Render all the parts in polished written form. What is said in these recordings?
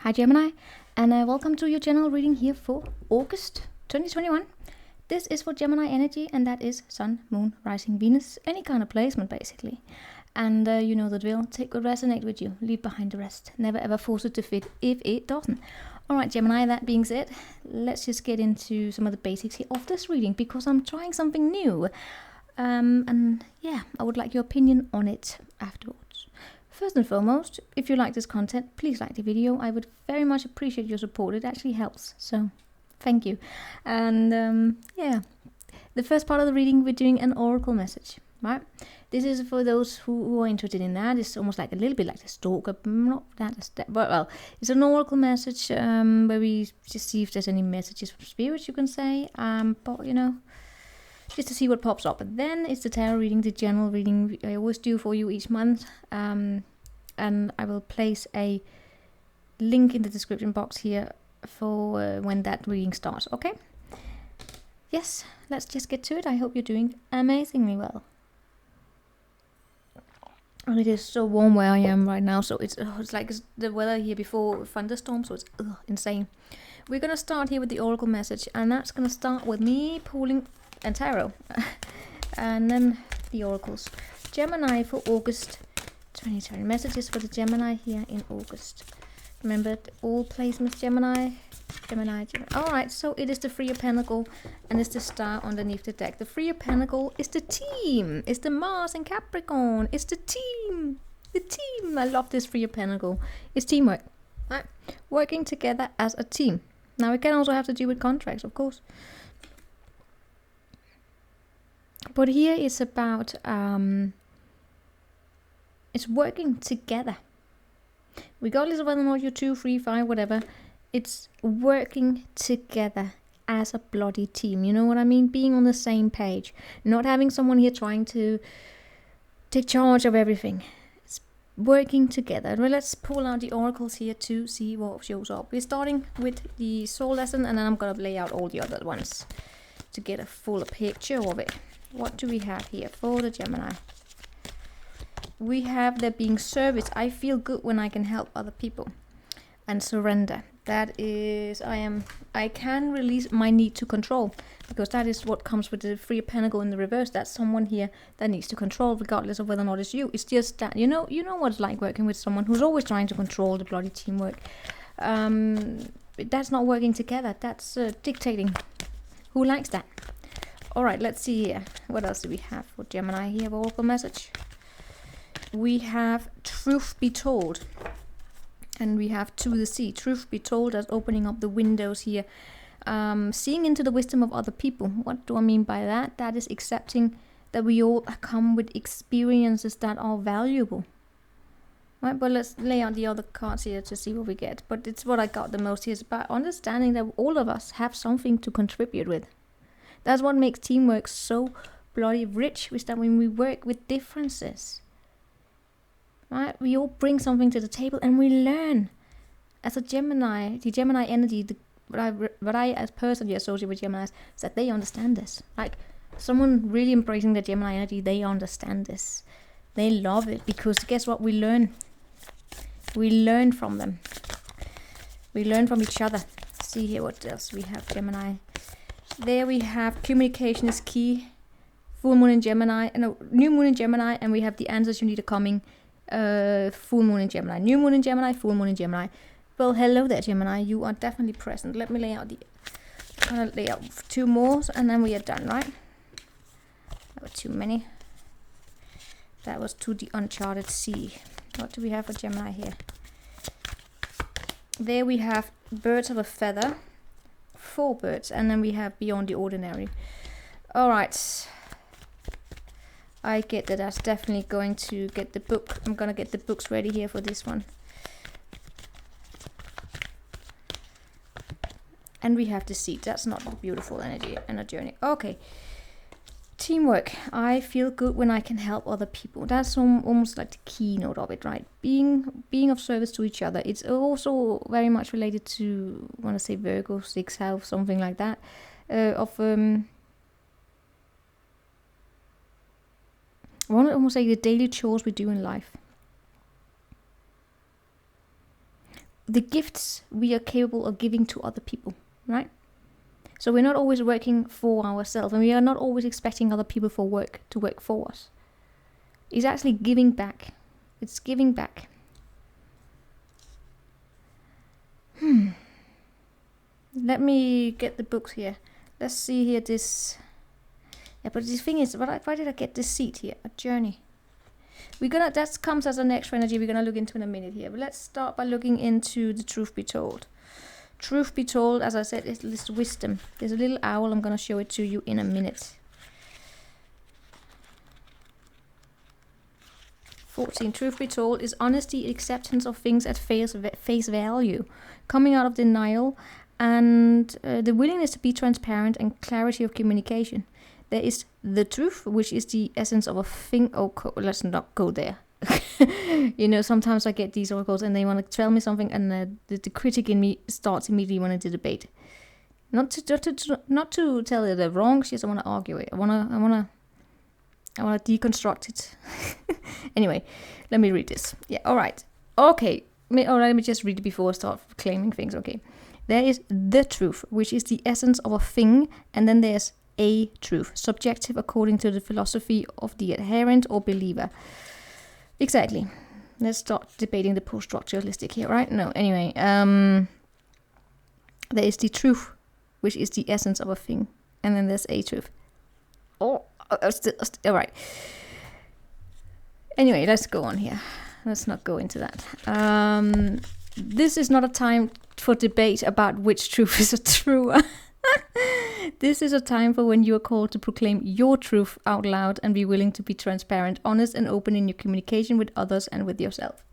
Hi Gemini, and welcome to your general reading here for August 2021. This is for Gemini energy, and that is Sun, Moon, Rising, Venus, any kind of placement basically. And you know the drill, take what resonates with you, leave behind the rest. Never ever force it to fit if it doesn't. Alright Gemini, that being said, let's just get into some of the basics here of this reading, because I'm trying something new. And yeah, I would like your opinion on it afterwards. First and foremost, if you like this content, please like the video. I would very much appreciate your support. It actually helps, so thank you. And yeah, the first part of the reading, we're doing an oracle message, right? This is for those who are interested in that. It's almost like a little bit like a stalker, not that a step, but well, it's an oracle message where we just see if there's any messages from spirits, you can say. But you know, just to see what pops up. And then it's the tarot reading, the general reading I always do for you each month. And I will place a link in the description box here for when that reading starts, okay? Yes, let's just get to it. I hope you're doing amazingly well. And it is so warm where I am right now, so it's like the weather here before thunderstorms, so it's insane. We're going to start here with the oracle message, and that's going to start with me pulling and tarot. And then the oracles. Gemini for August 2020. Messages for the Gemini here in August. Remember, all placements Gemini. Alright, so it is the Three of Pentacles and it's the star underneath the deck. The Three of Pentacles is the team. It's the Mars and Capricorn. It's the team. The team. I love this Three of Pentacles. It's teamwork. Right? Working together as a team. Now, it can also have to do with contracts, of course. But here it's about it's working together. Regardless of whether or not you're 2, 3, 5, whatever, it's working together as a bloody team. You know what I mean? Being on the same page. Not having someone here trying to take charge of everything. It's working together. Well, let's pull out the oracles here to see what shows up. We're starting with the soul lesson, and then I'm going to lay out all the other ones to get a fuller picture of it. What do we have here for the Gemini? We have there being service. I feel good when I can help other people. And surrender. That is, I can release my need to control. Because that is what comes with the Three of Pentacles in the reverse. That's someone here that needs to control, regardless of whether or not it's you. It's just that, you know what it's like working with someone who's always trying to control the bloody teamwork. That's not working together. That's dictating. Who likes that? Alright, let's see here. What else do we have for Gemini here? Oracle message. We have truth be told. And we have to the sea. Truth be told as opening up the windows here. Seeing into the wisdom of other people. What do I mean by that? That is accepting that we all come with experiences that are valuable. Right, but let's lay out the other cards here to see what we get. But it's what I got the most here. It's about understanding that all of us have something to contribute with. That's what makes teamwork so bloody rich, is that when we work with differences, right, we all bring something to the table and we learn. As a Gemini, the Gemini energy, what I as personally associate with Geminis, is that they understand this. Like, someone really embracing the Gemini energy, they understand this. They love it, because guess what? We learn. We learn from them. We learn from each other. See here what else we have, Gemini. There we have communication is key. Full moon in Gemini, no, new moon in Gemini, and we have the answers you need are coming. Full moon in Gemini, new moon in Gemini, full moon in Gemini. Well, hello there, Gemini. You are definitely present. Let me lay out two more, and then we are done, right? That was too many. That was to the uncharted sea. What do we have for Gemini here? There we have birds of a feather. 4 birds, and then we have beyond the ordinary. All right, I get that. That's definitely going to get the book. I'm gonna get the books ready here for this one. And we have the seed. That's not a beautiful energy and a journey. Okay, teamwork. I feel good when I can help other people. That's almost like the keynote of it, right? Being of service to each other. It's also very much related to, I want to say Virgo, 6th house, something like that. I want to almost say the daily chores we do in life. the gifts we are capable of giving to other people, right? So we're not always working for ourselves, and we are not always expecting other people to work for us. It's actually giving back. It's giving back. Let me get the books here. Let's see here this. Yeah, but the thing is, why did I get this seat here? A journey. That comes as an extra energy we're gonna look into in a minute here. But let's start by looking into the truth be told. Truth be told, as I said, is this wisdom. There's a little owl. I'm gonna show it to you in a minute. 14. Truth be told is honesty, acceptance of things at face value, coming out of denial, and the willingness to be transparent and clarity of communication. There is the truth, which is the essence of a thing. Oh, let's not go there. Sometimes I get these oracles and they want to tell me something, and the critic in me starts immediately wanting to debate. Not to tell you they're wrong. Just I want to argue it. I want to deconstruct it. Anyway, let me read this. Yeah. All right. Okay. Let me just read it before I start claiming things. Okay. There is the truth, which is the essence of a thing, and then there's a truth, subjective according to the philosophy of the adherent or believer. Exactly. Let's start debating the post-structuralistic here, right? No, anyway. There is the truth, which is the essence of a thing, and then there's a truth. All right. Anyway, let's go on here. Let's not go into that. This is not a time for debate about which truth is a true. This is a time for when you are called to proclaim your truth out loud and be willing to be transparent, honest, and open in your communication with others and with yourself.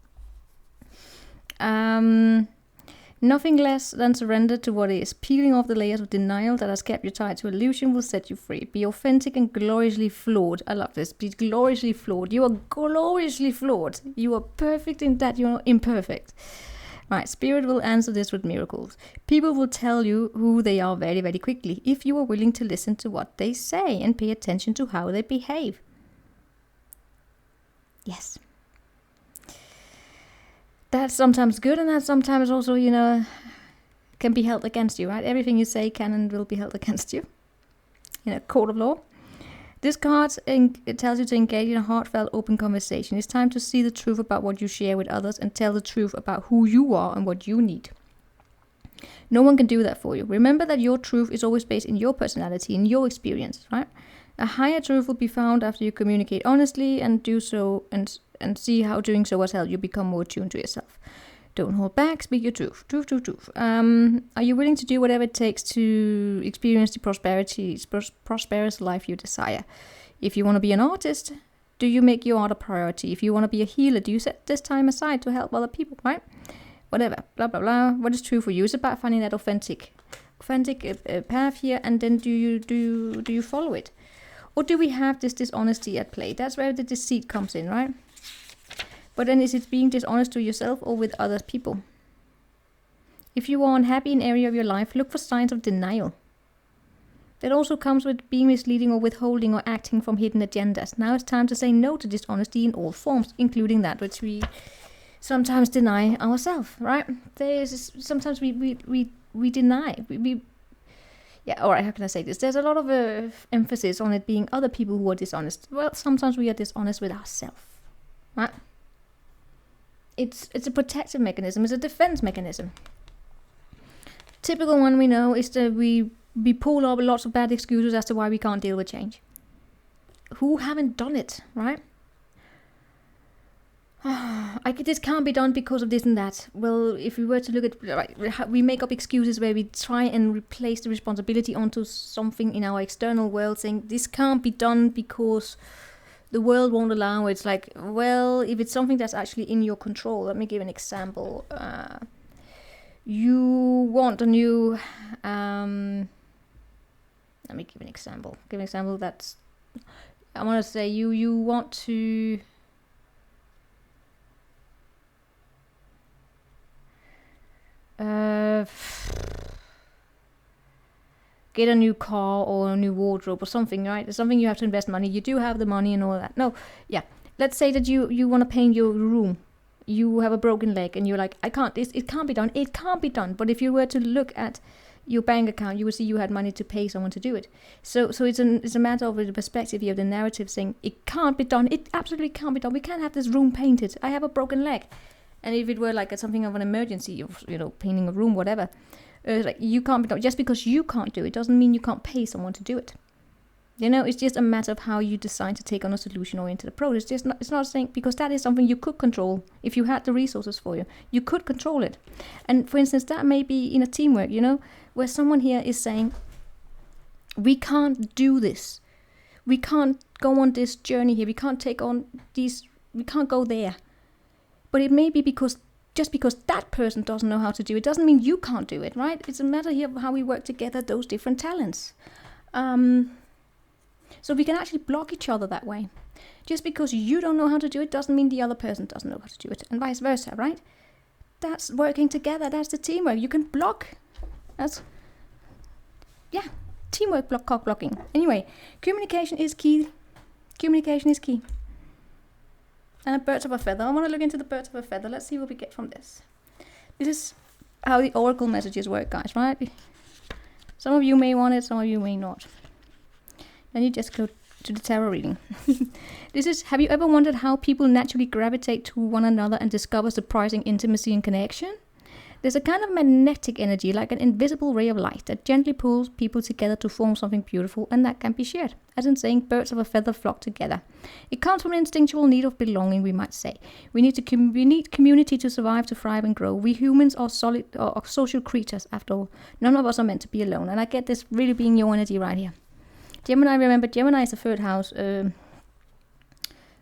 Nothing less than surrender to what is. Peeling off the layers of denial that has kept you tied to illusion will set you free. Be authentic and gloriously flawed. I love this. Be gloriously flawed. You are gloriously flawed. You are perfect in that you are imperfect. Right, Spirit will answer this with miracles. People will tell you who they are very, very quickly if you are willing to listen to what they say and pay attention to how they behave. Yes. That's sometimes good, and that's sometimes also, can be held against you, right? Everything you say can and will be held against you in a court of law. This card it tells you to engage in a heartfelt, open conversation. It's time to see the truth about what you share with others and tell the truth about who you are and what you need. No one can do that for you. Remember that your truth is always based in your personality, in your experience, right? A higher truth will be found after you communicate honestly and do so and see how doing so has helped you become more attuned to yourself. Don't hold back, speak your truth. Truth. Are you willing to do whatever it takes to experience the prosperous life you desire? If you want to be an artist, do you make your art a priority? If you want to be a healer, do you set this time aside to help other people, right? Whatever, blah, blah, blah. What is true for you? It's about finding that authentic path here, and then do you follow it? Or do we have this dishonesty at play? That's where the deceit comes in, right? But then is it being dishonest to yourself or with other people? If you are unhappy in an area of your life, look for signs of denial. That also comes with being misleading or withholding or acting from hidden agendas. Now it's time to say no to dishonesty in all forms, including that which we sometimes deny ourselves, right? Sometimes we deny. Yeah, all right, how can I say this? There's a lot of emphasis on it being other people who are dishonest. Well, sometimes we are dishonest with ourselves, right? It's a protective mechanism. It's a defense mechanism. Typical one we know is that we pull up lots of bad excuses as to why we can't deal with change. Who haven't done it, right? This can't be done because of this and that. Well, if we were to look at, right, we make up excuses where we try and replace the responsibility onto something in our external world, saying this can't be done because the world won't allow it. It's like, well, if it's something that's actually in your control. Let me give an example. You want a new... let me give an example. That's... I want to say you want to... get a new car or a new wardrobe or something, right? It's something you have to invest money. You do have the money and all that. No, yeah. Let's say that you want to paint your room. you have a broken leg and you're like, I can't, it can't be done, it can't be done. But if you were to look at your bank account, you would see you had money to pay someone to do it. So it's a matter of the perspective here, of the narrative saying, it can't be done, it absolutely can't be done, we can't have this room painted, I have a broken leg. And if it were like something of an emergency, painting a room, whatever, like, you can't be done. Just because you can't do it doesn't mean you can't pay someone to do it. It's just a matter of how you decide to take on a solution-oriented approach. It's not saying, because that is something you could control if you had the resources for you. You could control it. And for instance, that may be in a teamwork, where someone here is saying, we can't do this. We can't go on this journey here. We can't take on these, we can't go there. But it may be just because that person doesn't know how to do it doesn't mean you can't do it, right? It's a matter here of how we work together, those different talents. So we can actually block each other that way. Just because you don't know how to do it doesn't mean the other person doesn't know how to do it, and vice versa, right? That's working together. That's the teamwork. You can block. Teamwork, cock blocking. Anyway, communication is key. Communication is key. And a birds of a feather. I want to look into the birds of a feather. Let's see what we get from this. This is how the oracle messages work, guys, right? Some of you may want it, some of you may not. Then you just go to the tarot reading. Have you ever wondered how people naturally gravitate to one another and discover surprising intimacy and connection? There's a kind of magnetic energy, like an invisible ray of light, that gently pulls people together to form something beautiful, and that can be shared. As in saying, birds of a feather flock together. It comes from an instinctual need of belonging, we might say. We need community to survive, to thrive and grow. We humans are social creatures, after all. None of us are meant to be alone. And I get this really being your energy right here. Gemini, remember, Gemini is the third house,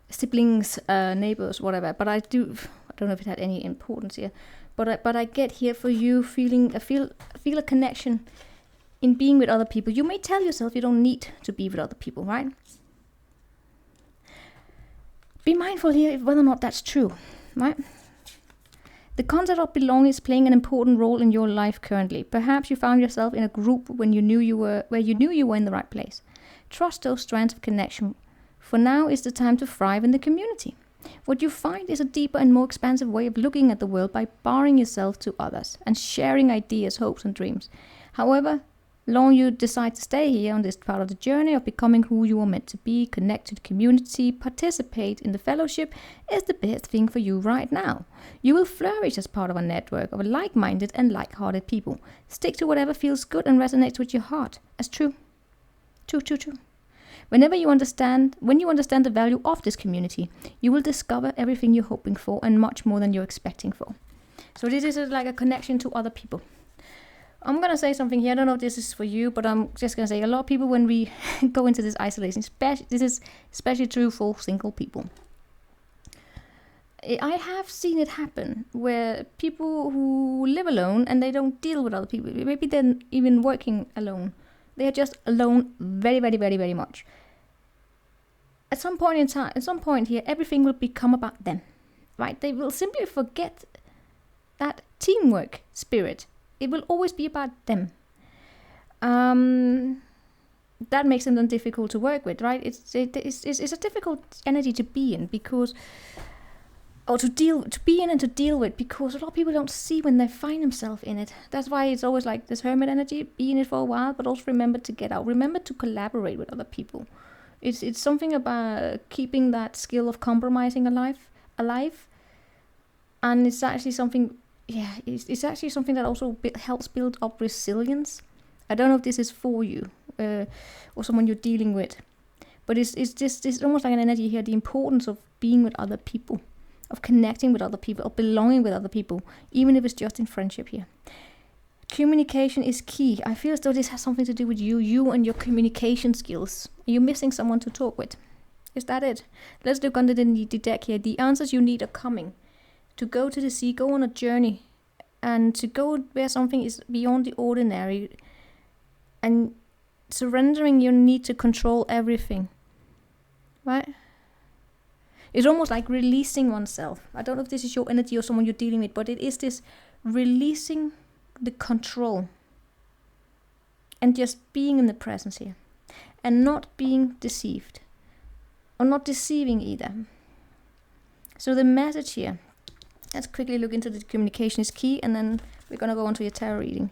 siblings, neighbors, whatever. But I don't know if it had any importance here. But I get here for you feel a connection in being with other people. You may tell yourself you don't need to be with other people, right? Be mindful here whether or not that's true, right? The concept of belonging is playing an important role in your life currently. Perhaps you found yourself in a group where you knew you were in the right place. Trust those strands of connection, for now is the time to thrive in the community. What you find is a deeper and more expansive way of looking at the world by barring yourself to others and sharing ideas, hopes and dreams. However long you decide to stay here on this part of the journey of becoming who you are meant to be, connect to the community, participate in the fellowship, is the best thing for you right now. You will flourish as part of a network of like-minded and like-hearted people. Stick to whatever feels good and resonates with your heart as true. True. When you understand the value of this community, you will discover everything you're hoping for and much more than you're expecting for. So this is like a connection to other people. I'm going to say something here. I don't know if this is for you, but I'm just going to say a lot of people, when we go into this isolation, this is especially true for single people. I have seen it happen where people who live alone and they don't deal with other people, maybe they're even working alone. They are just alone very, very, very, very much. At some point here, everything will become about them, right? They will simply forget that teamwork spirit. It will always be about them. That makes them then difficult to work with, right? It's a difficult energy to be in because a lot of people don't see when they find themselves in it. That's why it's always like this hermit energy, be in it for a while, but also remember to get out. Remember to collaborate with other people. It's something about keeping that skill of compromising alive. And it's actually something, it's actually something that also helps build up resilience. I don't know if this is for you or someone you're dealing with, but it's almost like an energy here, the importance of being with other people, of connecting with other people, of belonging with other people, even if it's just in friendship here. Communication is key. I feel as though this has something to do with you and your communication skills. Are you missing someone to talk with? Is that it? Let's look under the deck here. The answers you need are coming. To go to the sea, go on a journey, and to go where something is beyond the ordinary, and surrendering your need to control everything. Right? It's almost like releasing oneself. I don't know if this is your energy or someone you're dealing with, but it is this releasing the control and just being in the presence here and not being deceived or not deceiving either. So the message here Let's quickly look into the communication is key, and then we're going to go on to your tarot reading.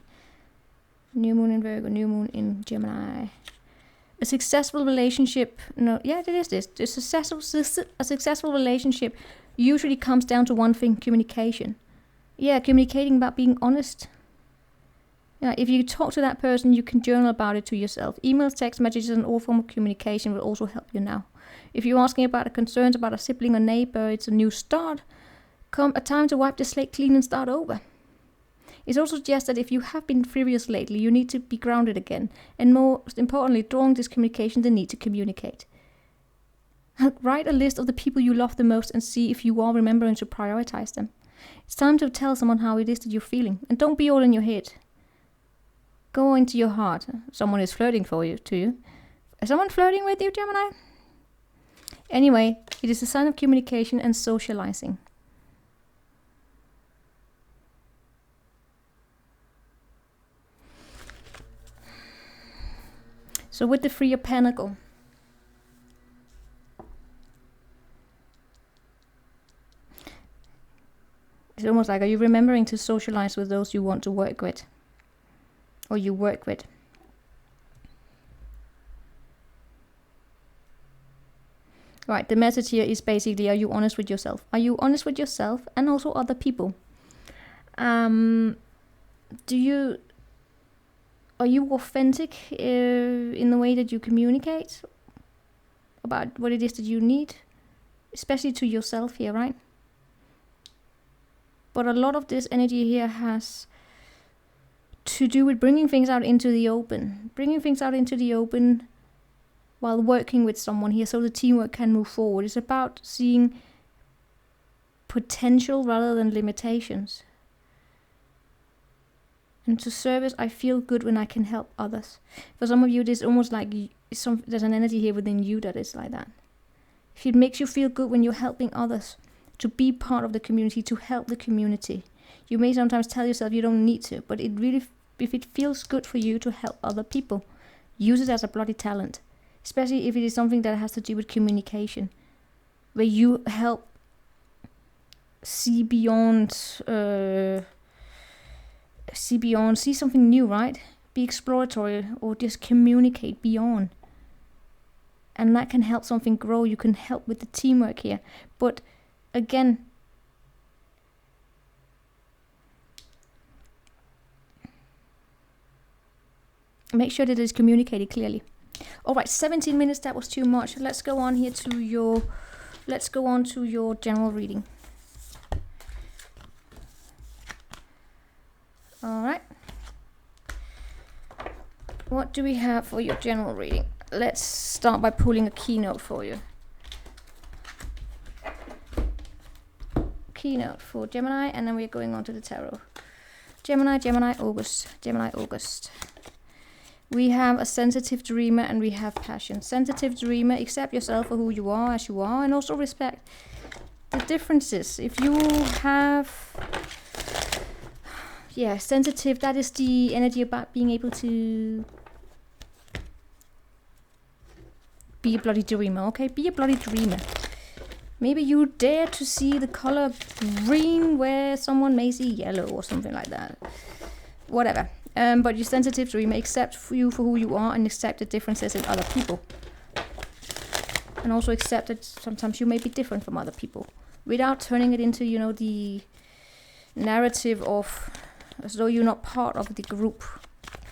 New moon in Virgo, new moon in Gemini. A successful relationship, it is this. A successful relationship usually comes down to one thing: communication. Yeah, communicating about being honest. Yeah, if you talk to that person, you can journal about it to yourself. Emails, text messages, and all form of communication will also help you now. If you're asking about concerns about a sibling or neighbor, it's a new start. Come a time to wipe the slate clean and start over. It also suggests that if you have been frivolous lately, you need to be grounded again. And most importantly, during this communication, the need to communicate. Write a list of the people you love the most and see if you are remembering to prioritize them. It's time to tell someone how it is that you're feeling. And don't be all in your head. Go into your heart. Someone is flirting to you. Is someone flirting with you, Gemini? Anyway, it is a sign of communication and socializing. So with the Three of Pentacles, it's almost like, are you remembering to socialize with those you want to work with? Or you work with? Right, the message here is basically, are you honest with yourself? Are you honest with yourself and also other people? Are you authentic in the way that you communicate about what it is that you need? Especially to yourself here, right? But a lot of this energy here has to do with bringing things out into the open. Bringing things out into the open while working with someone here so the teamwork can move forward. It's about seeing potential rather than limitations. And to service, I feel good when I can help others. For some of you, there's almost like there's an energy here within you that is like that. If it makes you feel good when you're helping others, to be part of the community, to help the community. You may sometimes tell yourself you don't need to, but if it feels good for you to help other people, use it as a bloody talent. Especially if it is something that has to do with communication, where you help see beyond, see something new, right? Be exploratory or just communicate beyond. And that can help something grow. You can help with the teamwork here. But again, make sure that it is communicated clearly. All right, 17 minutes, that was too much. Let's go on here to your general reading. All right. What do we have for your general reading? Let's start by pulling a keynote for you. Keynote for Gemini, and then we're going on to the tarot. Gemini, August. We have a sensitive dreamer and we have passion. Sensitive dreamer, accept yourself for who you are, as you are, and also respect the differences. If you have, sensitive, that is the energy about being able to be a bloody dreamer, okay? Be a bloody dreamer. Maybe you dare to see the color green where someone may see yellow or something like that. Whatever. But you're sensitive dreamer, accept you for who you are and accept the differences in other people. And also accept that sometimes you may be different from other people. Without turning it into, the narrative of as though you're not part of the group.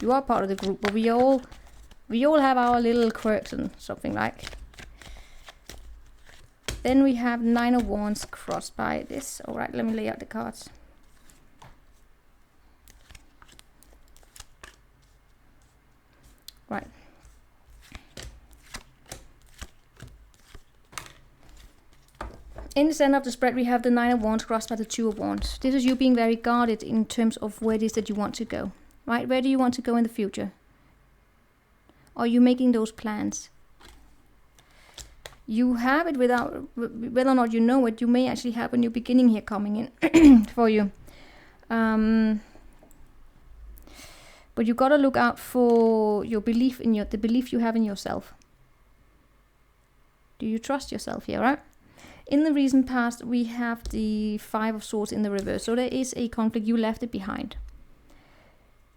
You are part of the group, but we all have our little quirks and something like. Then we have Nine of Wands crossed by this. Alright, let me lay out the cards. Right. In the center of the spread, we have the Nine of Wands crossed by the Two of Wands. This is you being very guarded in terms of where it is that you want to go. Right? Where do you want to go in the future? Are you making those plans? You have it without, whether or not you know it, you may actually have a new beginning here coming in for you. But you gotta look out for your belief in the belief you have in yourself. Do you trust yourself here, right? In the recent past, we have the Five of Swords in the reverse. So there is a conflict. You left it behind.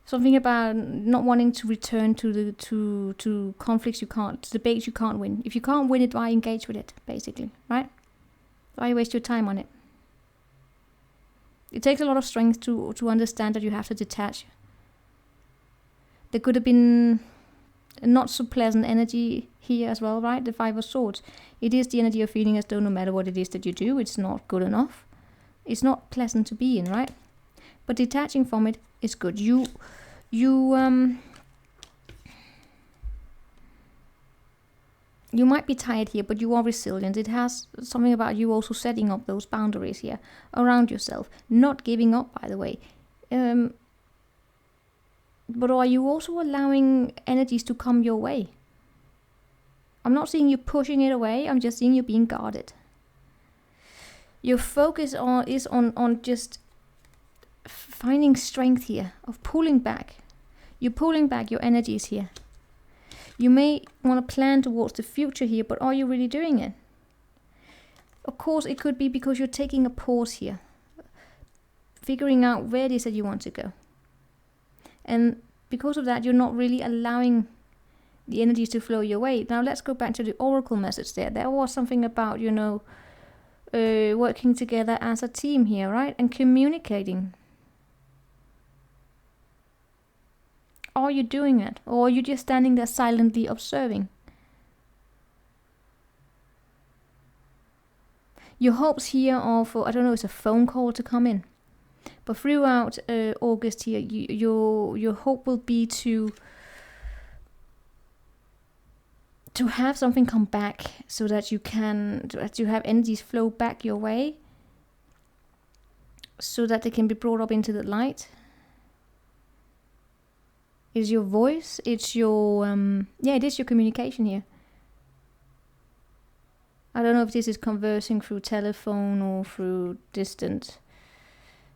Something about not wanting to return to conflicts you can't, to debates you can't win. If you can't win it, why engage with it, basically, right? Why waste your time on it? It takes a lot of strength to understand that you have to detach. There could have been a not so pleasant energy here as well, right? The Five of Swords. It is the energy of feeling as though no matter what it is that you do, it's not good enough. It's not pleasant to be in, right? But detaching from it is good. You might be tired here, but you are resilient. It has something about you also setting up those boundaries here around yourself. Not giving up, by the way. But are you also allowing energies to come your way? I'm not seeing you pushing it away. I'm just seeing you being guarded. Your focus is on just finding strength here, of pulling back. You're pulling back your energies here. You may want to plan towards the future here, but are you really doing it? Of course, it could be because you're taking a pause here, figuring out where it is that you want to go. And because of that, you're not really allowing the energies to flow your way. Now let's go back to the oracle message there. There was something about, working together as a team here, right? And communicating. Are you doing it? Or are you just standing there silently observing? Your hopes here are for, I don't know, it's a phone call to come in. But throughout August here, your hope will be to have something come back so that you have energies flow back your way so that they can be brought up into the light. It's your voice, it's your, it is your communication here. I don't know if this is conversing through telephone or through distant,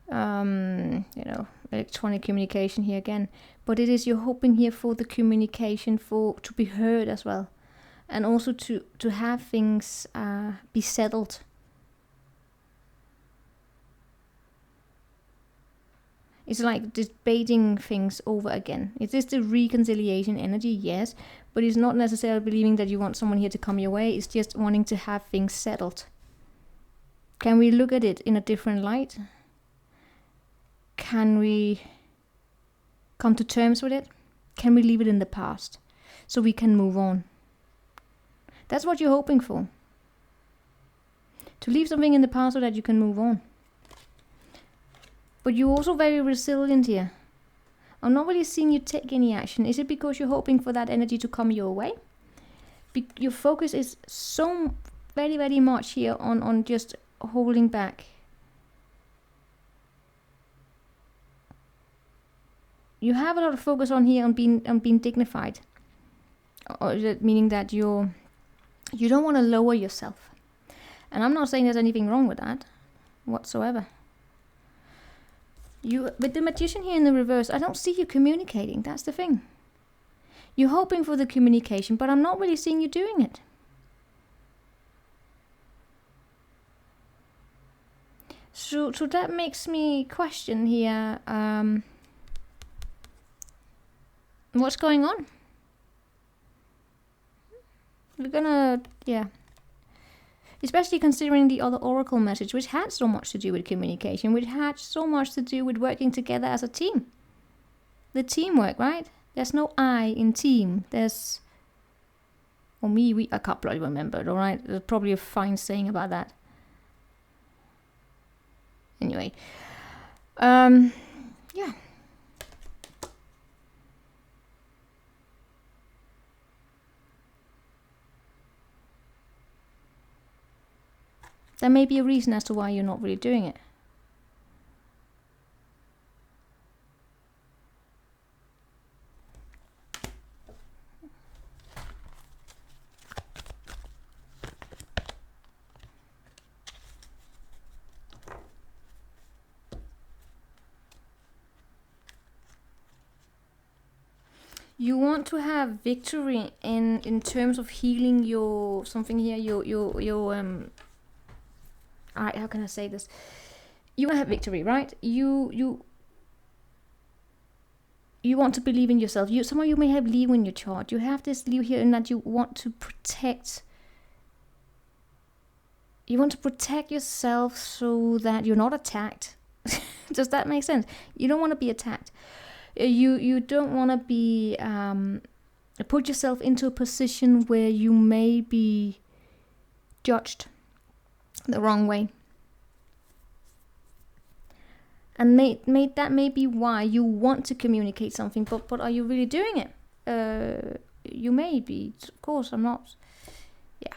electronic communication here again. But it is you're hoping here for the communication to be heard as well. And also to have things be settled. It's like debating things over again. It is the reconciliation energy, yes, but it's not necessarily believing that you want someone here to come your way. It's just wanting to have things settled. Can we look at it in a different light? Can we come to terms with it? Can we leave it in the past so we can move on? That's what you're hoping for. To leave something in the past so that you can move on. But you're also very resilient here. I'm not really seeing you take any action. Is it because you're hoping for that energy to come your way? Your focus is so very, very much here on just holding back. You have a lot of focus on here on being dignified. Meaning that you don't want to lower yourself. And I'm not saying there's anything wrong with that whatsoever. With the Magician here in the reverse, I don't see you communicating. That's the thing. You're hoping for the communication, but I'm not really seeing you doing it. So that makes me question here, what's going on? We're gonna, especially considering the other oracle message, which had so much to do with communication, which had so much to do with working together as a team. The teamwork, right? There's no I in team. There's, or me, I can't bloody remember it, alright? There's probably a fine saying about that. Anyway. Yeah. There may be a reason as to why you're not really doing it. You want to have victory in terms of healing your something here, your Alright, how can I say this? You want to have victory, right? You want to believe in yourself. Some of you may have Leo in your chart. You have this Leo here in that you want to protect. You want to protect yourself so that you're not attacked. Does that make sense? You don't want to be attacked. You don't want to be put yourself into a position where you may be judged the wrong way. And that may be why you want to communicate something, but are you really doing it? You may be. Of course, I'm not. Yeah.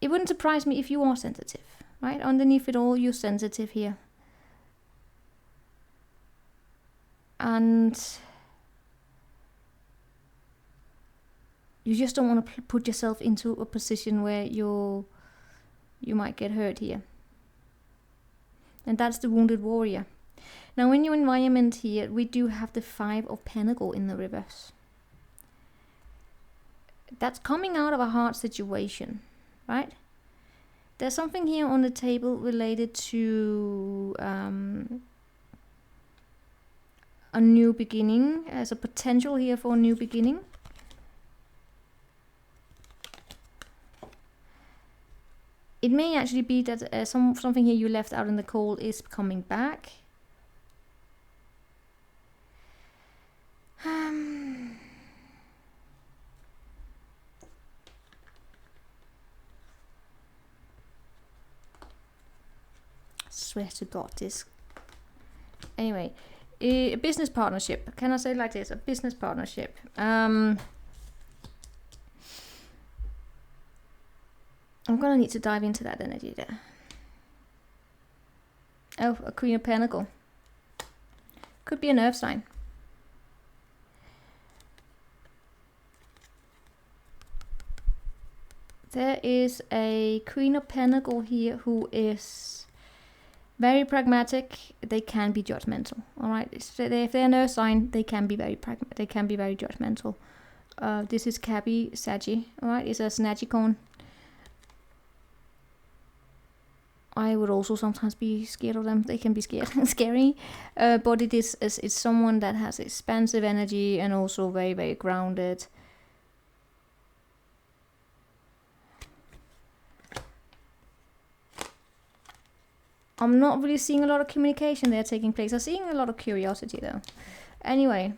It wouldn't surprise me if you are sensitive, right? Underneath it all, you're sensitive here. And you just don't want to put yourself into a position where you might get hurt here. And that's the wounded warrior. Now in your environment here, we do have the 5 of Pentacles in the reverse. That's coming out of a hard situation, right? There's something here on the table related to a new beginning. There's a potential here for a new beginning. It may actually be that something here you left out in the cold is coming back. Swear to God, this. Anyway, a business partnership. Can I say it like this? A business partnership. I'm gonna need to dive into that energy there. Oh, a Queen of Pentacles. Could be an earth sign. There is a Queen of Pentacles here who is very pragmatic. They can be judgmental. All right, if they're an earth sign, they can be very pragmatic. They can be very judgmental. This is Cappy Saggy. All right, it's a Snagicorn. I would also sometimes be scared of them. They can be scary. But it's someone that has expansive energy and also very, very grounded. I'm not really seeing a lot of communication there taking place. I'm seeing a lot of curiosity though. Anyway.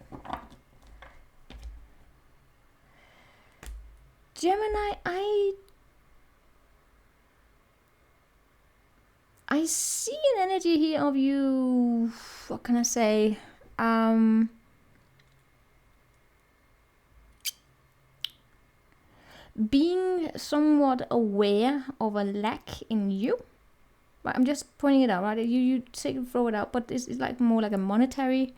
Gemini, I see an energy here of you, what can I say, being somewhat aware of a lack in you. Right, I'm just pointing it out, right? You throw it out, but it's like more like a monetary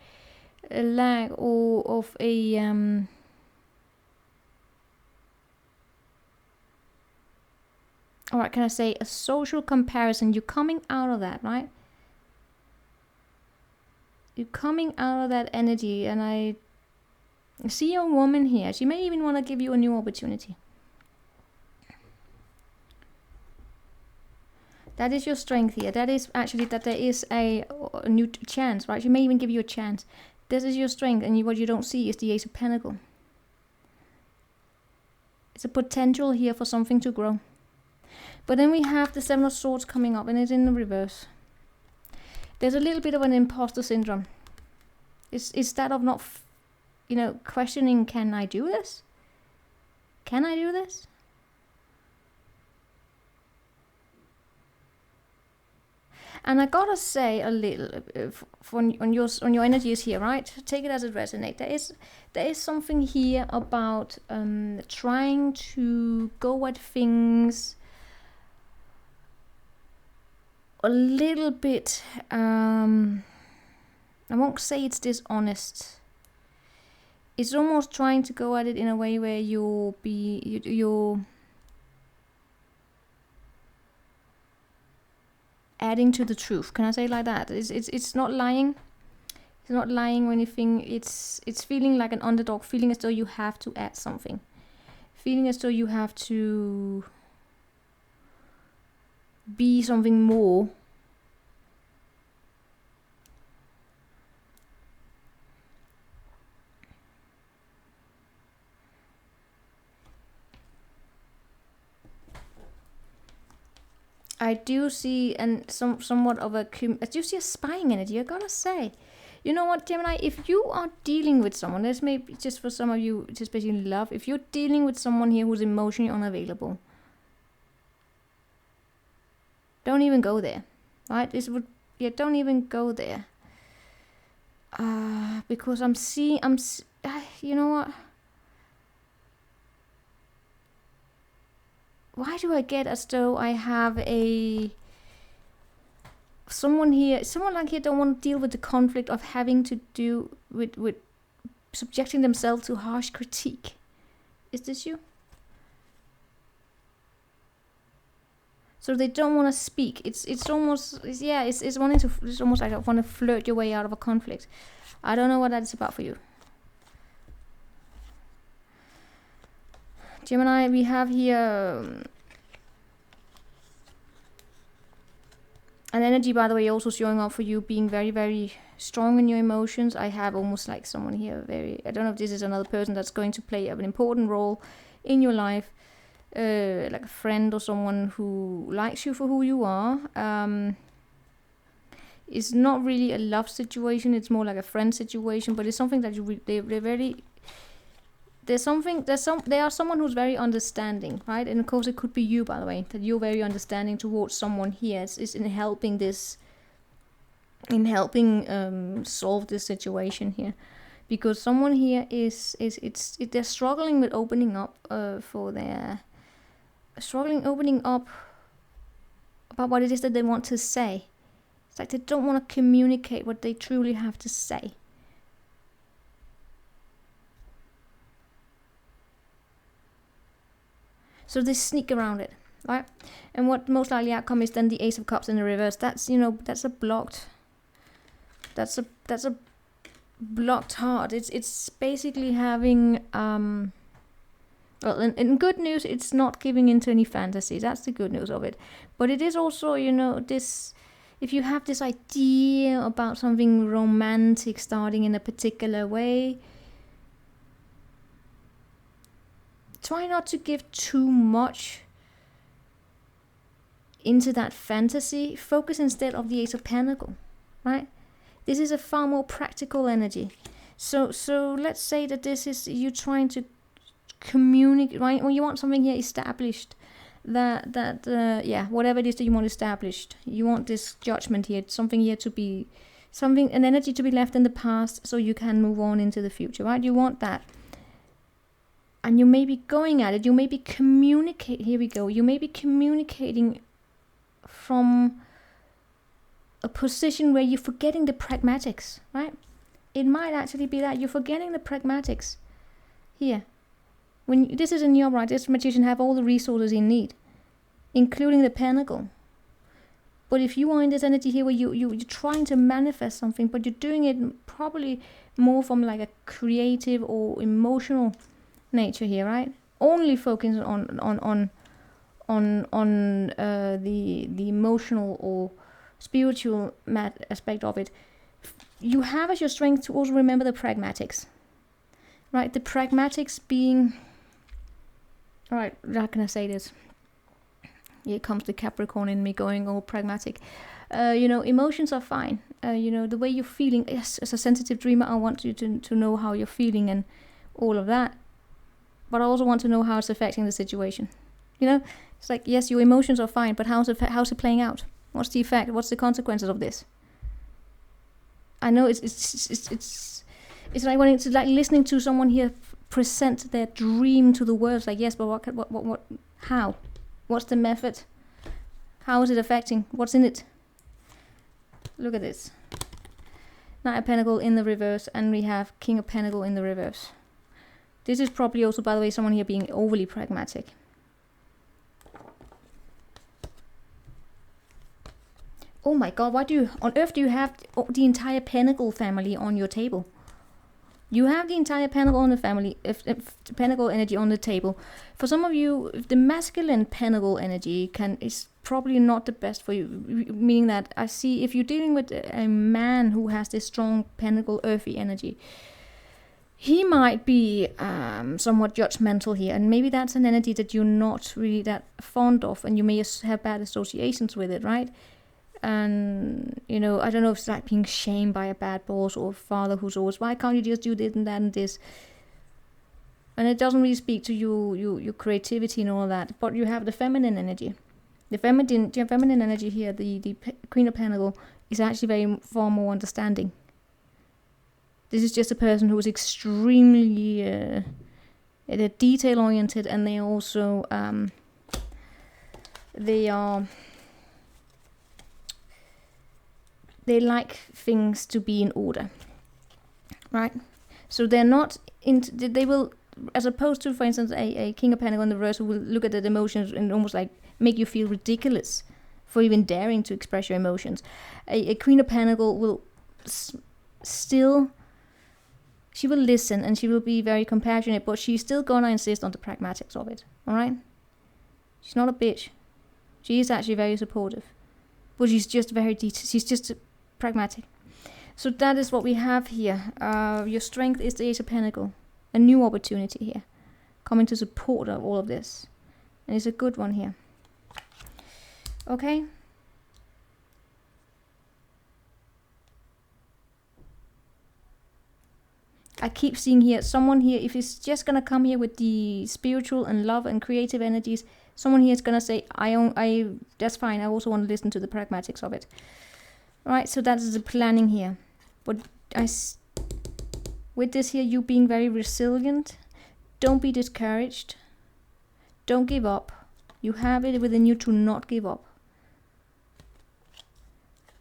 lack or of a all right, can I say a social comparison? You're coming out of that, right? You're coming out of that energy, and I see a woman here. She may even want to give you a new opportunity. That is your strength here. That is actually that there is a new chance, right? She may even give you a chance. This is your strength, and what you don't see is the Ace of Pentacles. It's a potential here for something to grow. But then we have the 7 of Swords coming up, and it's in the reverse. There's a little bit of an imposter syndrome. It's that of not, questioning, can I do this? Can I do this? And I gotta say a little on your energies here, right? Take it as it resonates. There is something here about trying to go at things a little bit. I won't say it's dishonest. It's almost trying to go at it in a way where you're adding to the truth. Can I say it like that? It's not lying. It's not lying or anything. It's feeling like an underdog, feeling as though you have to add something. Feeling as though you have to be something more. I do see somewhat of I do see a spying energy, I gotta say. You know what, Gemini, if you are dealing with someone, this may be just for some of you, especially in love, if you're dealing with someone here who's emotionally unavailable, don't even go there, right? Don't even go there. Because I'm seeing, you know what? Why do I get as though I have someone like here don't want to deal with the conflict of having to do with subjecting themselves to harsh critique? Is this you? So they don't want to speak. It's almost like I want to flirt your way out of a conflict. I don't know what that is about for you. Gemini, we have here an energy, by the way, also showing up for you being very, very strong in your emotions. I have almost like someone here I don't know if this is another person that's going to play an important role in your life, like a friend or someone who likes you for who you are. It's not really a love situation, it's more like a friend situation, but it's something that they are someone who's very understanding, right? And of course it could be you, by the way, that you're very understanding towards someone here. It's in helping solve this situation here, because someone here they're struggling with opening up opening up about what it is that they want to say. It's like they don't want to communicate what they truly have to say. So they sneak around it, right? And what most likely outcome is then the Ace of Cups in the reverse. That's a blocked heart. It's basically having well, in good news, it's not giving into any fantasy. That's the good news of it. But it is also, this, if you have this idea about something romantic starting in a particular way, try not to give too much into that fantasy. Focus instead of the Ace of Pentacles, right? This is a far more practical energy. So let's say that this is you trying to communicate, right? When you want something here established, whatever it is that you want established, you want this judgment here, something here to be, an energy to be left in the past so you can move on into the future, right? You want that. And you may be going at it, you may be you may be communicating from a position where you're forgetting the pragmatics, right? It might actually be that you're forgetting the pragmatics here. When this is in your right, this magician have all the resources he need, including the pentacle. But if you are in this energy here where you're trying to manifest something, but you're doing it probably more from like a creative or emotional nature here, right? Only focus on the emotional or spiritual aspect of it. You have as your strength to also remember the pragmatics, right? The pragmatics being, all right, how can I say this? Here comes the Capricorn in me going all pragmatic. Emotions are fine. The way you're feeling. Yes, as a sensitive dreamer, I want you to know how you're feeling and all of that. But I also want to know how it's affecting the situation. It's like, yes, your emotions are fine, but how's it playing out? What's the effect? What's the consequences of this? I know it's like when it's like listening to someone here present their dream to the world. It's like, yes, but what, how? What's the method? How is it affecting? What's in it? Look at this. Knight of Pentacles in the reverse, and we have King of Pentacles in the reverse. This is probably also, by the way, someone here being overly pragmatic. Oh my god, why on earth do you have the entire Pentacle family on your table? You have the entire Pentacle on the family, Pentacle energy on the table. For some of you, the masculine Pentacle energy is probably not the best for you. Meaning that I see if you're dealing with a man who has this strong pentacle earthy energy, he might be somewhat judgmental here, and maybe that's an energy that you're not really that fond of, and you may have bad associations with it, right? And, you know, I don't know if it's like being shamed by a bad boss or a father who's always, why can't you just do this and that and this? And it doesn't really speak to your creativity and all that. But you have the feminine energy. The feminine energy here, the Queen of Pentacles, is actually far more understanding. This is just a person who is extremely detail oriented, and they also they like things to be in order, right? So they're not they will, as opposed to, for instance, a King of Pentacles in the reverse, who will look at the emotions and almost like make you feel ridiculous for even daring to express your emotions. A Queen of Pentacles will still, she will listen and she will be very compassionate, but she's still gonna insist on the pragmatics of it, all right? She's not a bitch. She is actually very supportive, but she's just very she's just pragmatic. So that is what we have here. Your strength is the Ace of Pentacles. A new opportunity here, coming to support of all of this, and it's a good one here. Okay. I keep seeing here someone here, if it's just gonna come here with the spiritual and love and creative energies, someone here is gonna say, I that's fine, I also want to listen to the pragmatics of it. Right, so that is the planning here. But with this here, you being very resilient, don't be discouraged, don't give up. You have it within you to not give up.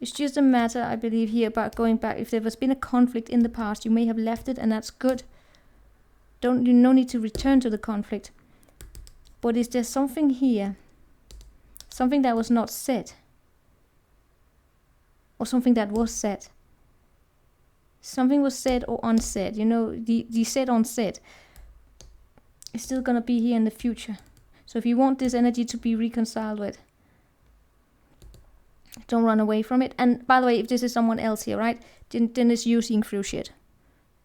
It's just a matter, I believe, here about going back. If there has been a conflict in the past, you may have left it, and that's good. No need to return to the conflict. But is there something here, something that was not said, or something that was said? Something was said or unsaid. You know, the said unsaid is still gonna be here in the future. So if you want this energy to be reconciled with, don't run away from it. And by the way, if this is someone else here, right, then it's you seeing through shit.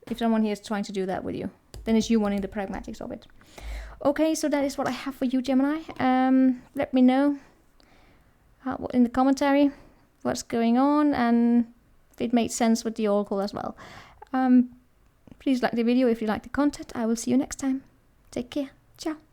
If someone here is trying to do that with you, then it's you wanting the pragmatics of it. Okay, so that is what I have for you, Gemini. Let me know in the commentary what's going on, and if it made sense with the oracle as well. Please like the video if you like the content. I will see you next time. Take care. Ciao.